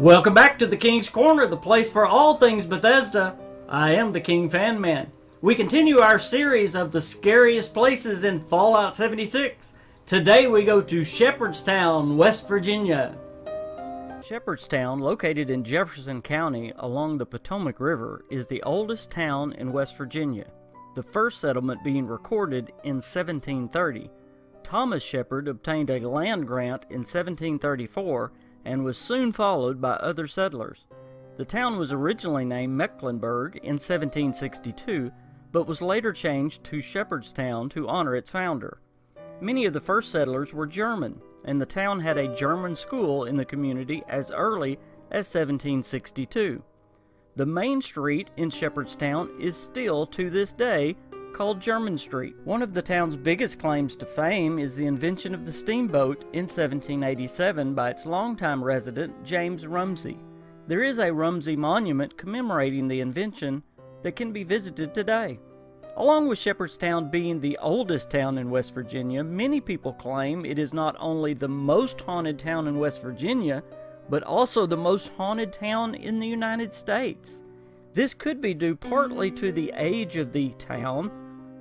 Welcome back to the King's Corner, the place for all things Bethesda. I am the KingFanMan. We continue our series of the scariest places in Fallout 76. Today we go to Shepherdstown, West Virginia. Shepherdstown, located in Jefferson County along the Potomac River, is the oldest town in West Virginia, the first settlement being recorded in 1730. Thomas Shepherd obtained a land grant in 1734 and was soon followed by other settlers. The town was originally named Mecklenburg in 1762, but was later changed to Shepherdstown to honor its founder. Many of the first settlers were German, and the town had a German school in the community as early as 1762. The main street in Shepherdstown is still, to this day, called German Street. One of the town's biggest claims to fame is the invention of the steamboat in 1787 by its longtime resident, James Rumsey. There is a Rumsey monument commemorating the invention that can be visited today. Along with Shepherdstown being the oldest town in West Virginia, many people claim it is not only the most haunted town in West Virginia, but also the most haunted town in the United States. This could be due partly to the age of the town,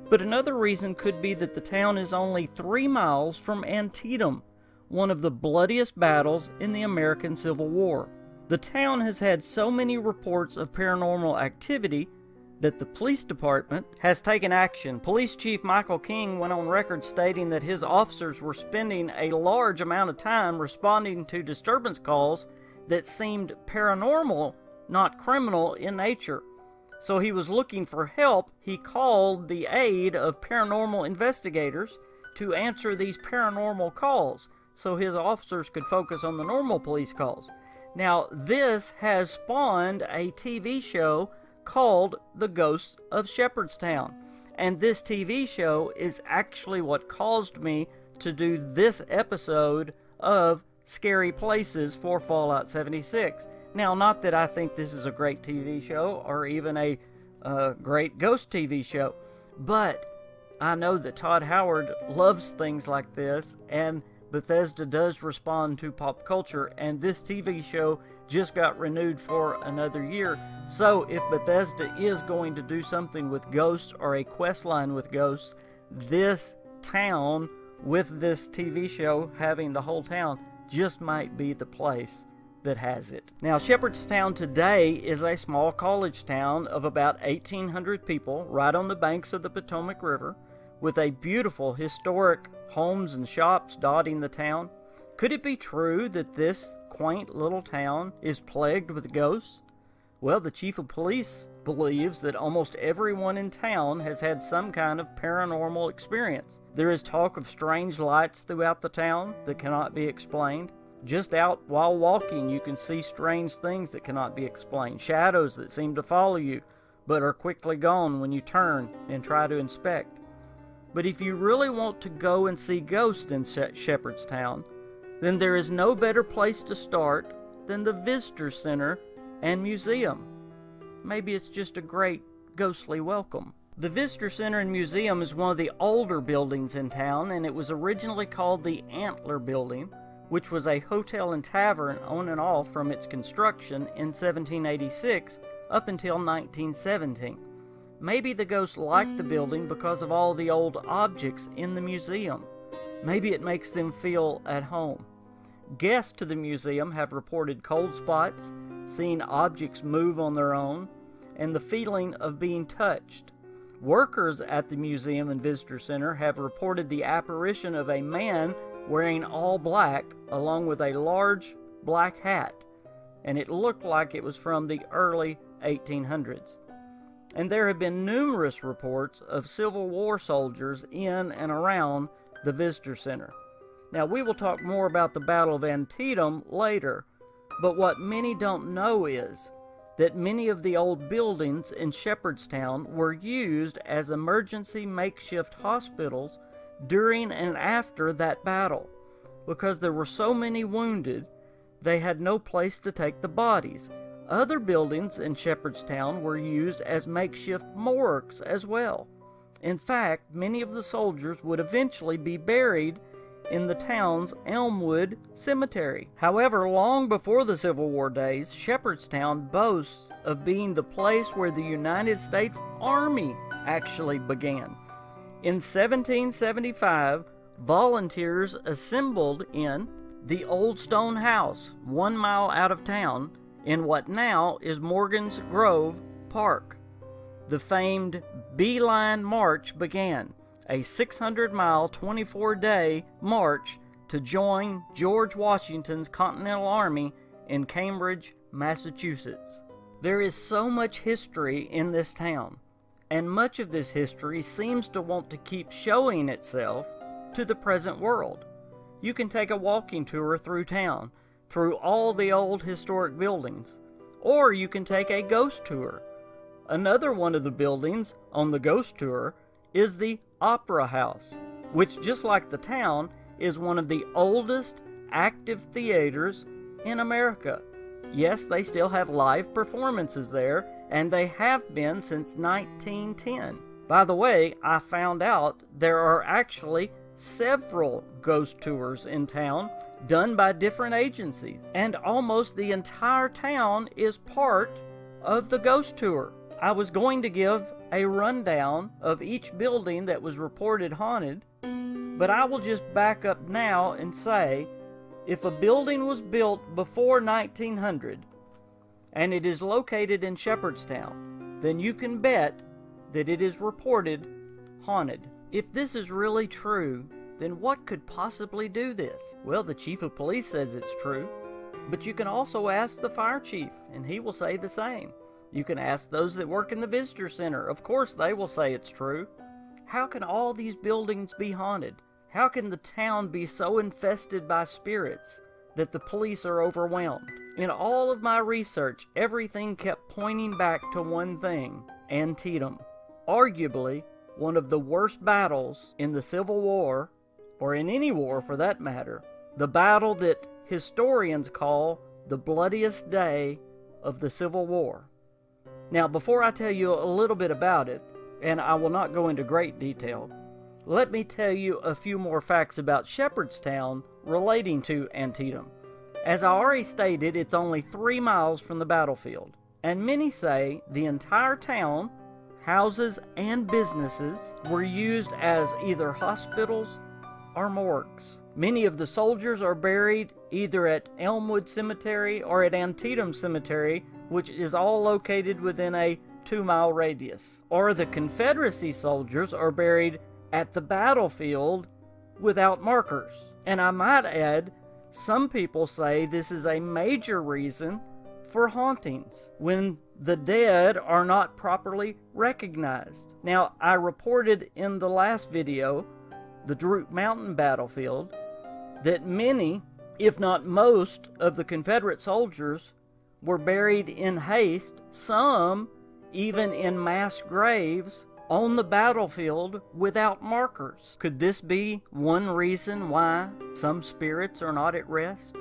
but another reason could be that the town is only 3 miles from Antietam, one of the bloodiest battles in the American Civil War. The town has had so many reports of paranormal activity that the police department has taken action. Police Chief Michael King went on record stating that his officers were spending a large amount of time responding to disturbance calls that seemed paranormal, not criminal in nature. So he was looking for help. He called the aid of paranormal investigators to answer these paranormal calls so his officers could focus on the normal police calls. Now, this has spawned a TV show called The Ghosts of Shepherdstown. And this TV show is actually what caused me to do this episode of Scary Places for Fallout 76. Now, not that I think this is a great TV show or even a great ghost TV show, but I know that Todd Howard loves things like this, and Bethesda does respond to pop culture, and this TV show just got renewed for another year. So if Bethesda is going to do something with ghosts or a quest line with ghosts, this town with this TV show having the whole town just might be the place that has it. Now, Shepherdstown today is a small college town of about 1,800 people right on the banks of the Potomac River, with a beautiful historic homes and shops dotting the town. Could it be true that this quaint little town is plagued with ghosts? Well, the chief of police believes that almost everyone in town has had some kind of paranormal experience. There is talk of strange lights throughout the town that cannot be explained. Just out while walking, you can see strange things that cannot be explained. Shadows that seem to follow you, but are quickly gone when you turn and try to inspect. But if you really want to go and see ghosts in Shepherdstown, then there is no better place to start than the Visitor Center and Museum. Maybe it's just a great ghostly welcome. The Visitor Center and Museum is one of the older buildings in town, and it was originally called the Antler Building, which was a hotel and tavern on and off from its construction in 1786 up until 1917. Maybe the ghosts liked the building because of all the old objects in the museum. Maybe it makes them feel at home. Guests to the museum have reported cold spots, seen objects move on their own, and the feeling of being touched. Workers at the museum and visitor center have reported the apparition of a man wearing all black along with a large black hat, and it looked like it was from the early 1800s. And there have been numerous reports of Civil War soldiers in and around the visitor center. Now, we will talk more about the Battle of Antietam later, but what many don't know is that many of the old buildings in Shepherdstown were used as emergency makeshift hospitals during and after that battle. Because there were so many wounded, they had no place to take the bodies. Other buildings in Shepherdstown were used as makeshift morgues as well. In fact, many of the soldiers would eventually be buried in the town's Elmwood Cemetery. However, long before the Civil War days, Shepherdstown boasts of being the place where the United States Army actually began. In 1775, volunteers assembled in the Old Stone House, 1 mile out of town, in what now is Morgan's Grove Park. The famed Beeline March began, a 600-mile, 24-day march to join George Washington's Continental Army in Cambridge, Massachusetts. There is so much history in this town, and much of this history seems to want to keep showing itself to the present world. You can take a walking tour through town, through all the old historic buildings, or you can take a ghost tour. Another one of the buildings on the ghost tour is the Opera House, which, just like the town, is one of the oldest active theaters in America. Yes, they still have live performances there, and they have been since 1910. By the way, I found out there are actually several ghost tours in town done by different agencies, and almost the entire town is part of the ghost tour. I was going to give a rundown of each building that was reported haunted, but I will just back up now and say, if a building was built before 1900 and it is located in Shepherdstown, then you can bet that it is reported haunted. If this is really true, then what could possibly do this? Well, the chief of police says it's true, but you can also ask the fire chief, and he will say the same. You can ask those that work in the visitor center. Of course, they will say it's true. How can all these buildings be haunted? How can the town be so infested by spirits that the police are overwhelmed? In all of my research, everything kept pointing back to one thing: Antietam. Arguably, one of the worst battles in the Civil War, or in any war for that matter. The battle that historians call the bloodiest day of the Civil War. Now, before I tell you a little bit about it, and I will not go into great detail, let me tell you a few more facts about Shepherdstown relating to Antietam. As I already stated, it's only 3 miles from the battlefield, and many say the entire town, houses and businesses, were used as either hospitals or morgues. Many of the soldiers are buried either at Elmwood Cemetery or at Antietam Cemetery, which is all located within a 2-mile radius. Or the Confederacy soldiers are buried at the battlefield without markers. And I might add, some people say this is a major reason for hauntings, when the dead are not properly recognized. Now, I reported in the last video, the Droop Mountain battlefield, that many, if not most, of the Confederate soldiers were buried in haste, some even in mass graves on the battlefield without markers. Could this be one reason why some spirits are not at rest?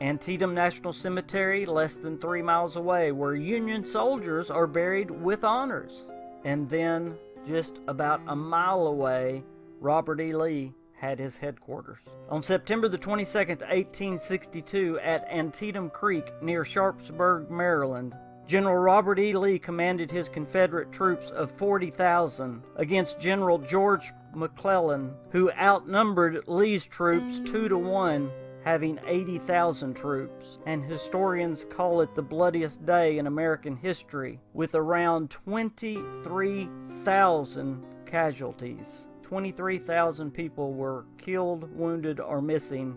Antietam National Cemetery, less than 3 miles away, where Union soldiers are buried with honors. And then, just about a mile away, Robert E. Lee had his headquarters. On September the 22nd, 1862, at Antietam Creek near Sharpsburg, Maryland, General Robert E. Lee commanded his Confederate troops of 40,000 against General George McClellan, who outnumbered Lee's troops 2-1, having 80,000 troops. And historians call it the bloodiest day in American history, with around 23,000 casualties. 23,000 people were killed, wounded, or missing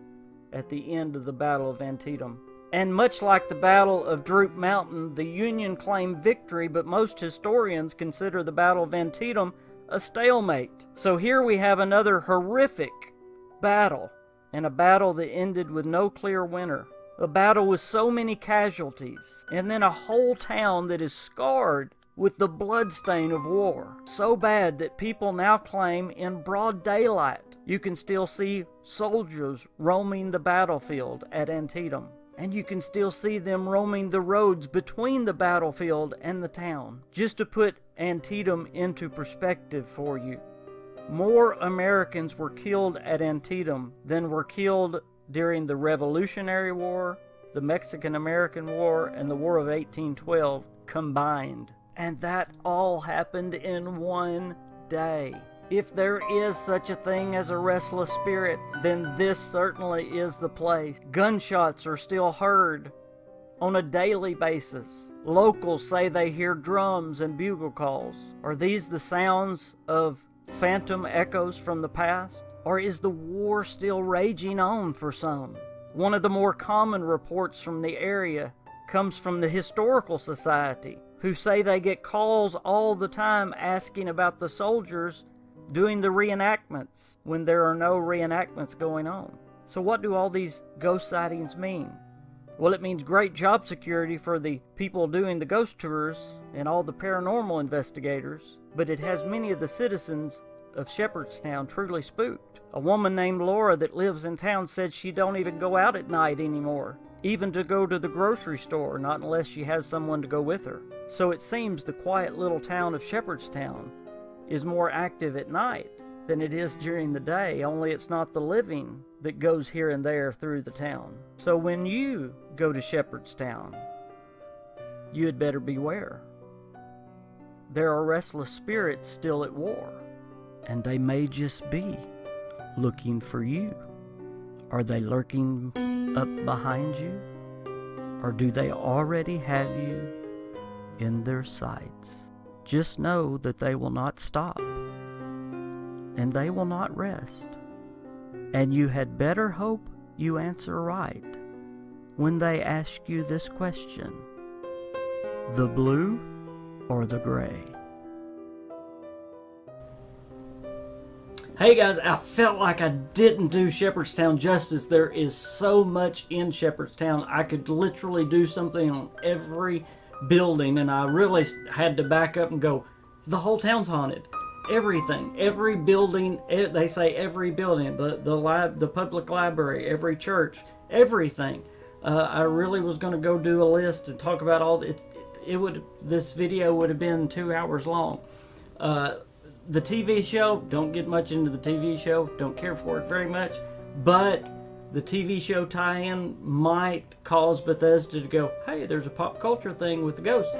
at the end of the Battle of Antietam. And much like the Battle of Droop Mountain, the Union claimed victory, but most historians consider the Battle of Antietam a stalemate. So here we have another horrific battle, and a battle that ended with no clear winner. A battle with so many casualties, and then a whole town that is scarred with the bloodstain of war. So bad that people now claim in broad daylight you can still see soldiers roaming the battlefield at Antietam. And you can still see them roaming the roads between the battlefield and the town. Just to put Antietam into perspective for you, more Americans were killed at Antietam than were killed during the Revolutionary War, the Mexican-American War, and the War of 1812 combined. And that all happened in one day. If there is such a thing as a restless spirit, then this certainly is the place. Gunshots are still heard on a daily basis. Locals say they hear drums and bugle calls. Are these the sounds of phantom echoes from the past? Or is the war still raging on for some? One of the more common reports from the area comes from the Historical Society, who say they get calls all the time asking about the soldiers doing the reenactments when there are no reenactments going on. So what do all these ghost sightings mean? Well, it means great job security for the people doing the ghost tours and all the paranormal investigators, but it has many of the citizens of Shepherdstown truly spooked. A woman named Laura that lives in town said she don't even go out at night anymore, even to go to the grocery store, not unless she has someone to go with her. So it seems the quiet little town of Shepherdstown is more active at night than it is during the day, only it's not the living that goes here and there through the town. So when you go to Shepherdstown, you had better beware. There are restless spirits still at war, and they may just be looking for you. Are they lurking up behind you? Or do they already have you in their sights? Just know that they will not stop, and they will not rest. And you had better hope you answer right when they ask you this question: the blue or the gray? Hey guys, I felt like I didn't do Shepherdstown justice. There is so much in Shepherdstown. I could literally do something on every building, and I really had to back up and go, the whole town's haunted. Everything, every building, they say every building, the public library, every church, everything. I really was going to go do a list and talk about all this video would have been 2 hours long. The TV show, don't get much into the TV show, don't care for it very much, but the TV show tie-in might cause Bethesda to go, hey, there's a pop culture thing with the ghosts.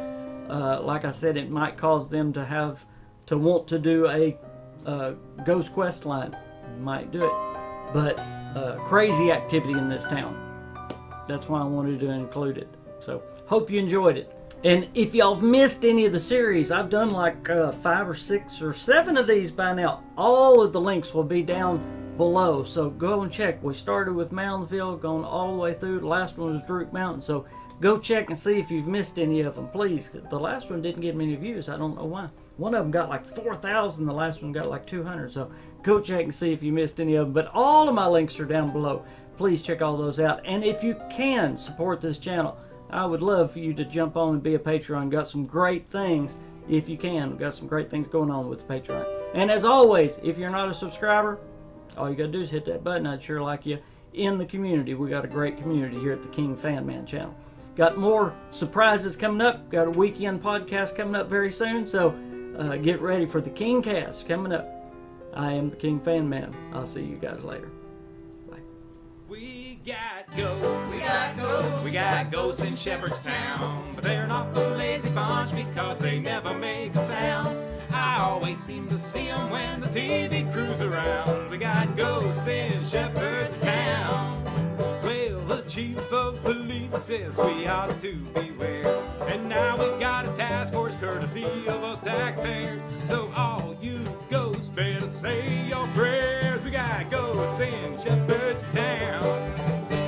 Like I said, it might cause them to want to do a ghost quest line. Might do it. But crazy activity in this town. That's why I wanted to include it. So, hope you enjoyed it. And if y'all have missed any of the series, I've done like 5 or 6 or 7 of these by now. All of the links will be down below, so go and check. We started with Moundsville, going all the way through. The last one was Droop Mountain, so go check and see if you've missed any of them, please. The last one didn't get many views. I don't know why. One of them got like 4,000, the last one got like 200, so go check and see if you missed any of them. But all of my links are down below. Please check all those out. And if you can support this channel, I would love for you to jump on and be a Patreon. Got some great things, if you can. Got some great things going on with the Patreon. And as always, if you're not a subscriber, all you gotta do is hit that button. I'd sure like you in the community. We got a great community here at the KingFanMan channel. Got more surprises coming up. Got a weekend podcast coming up very soon. So get ready for the KingCast coming up. I am the KingFanMan. I'll see you guys later. Bye. We got ghosts. We got ghosts. We got ghosts in Shepherdstown, but they're not the lazy bunch because they never make a sound. I always seem to see them when the TV crews around. We got ghosts in Shepherdstown. Well, the chief of police says we ought to beware. And now we've got a task force courtesy of us taxpayers. So all you ghosts better say your prayers. We got ghosts in Shepherdstown.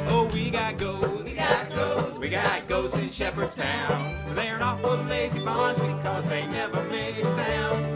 Oh, we got ghosts. We got ghosts. We got ghosts in Shepherdstown. They're not for the lazy bunch because they never make a sound.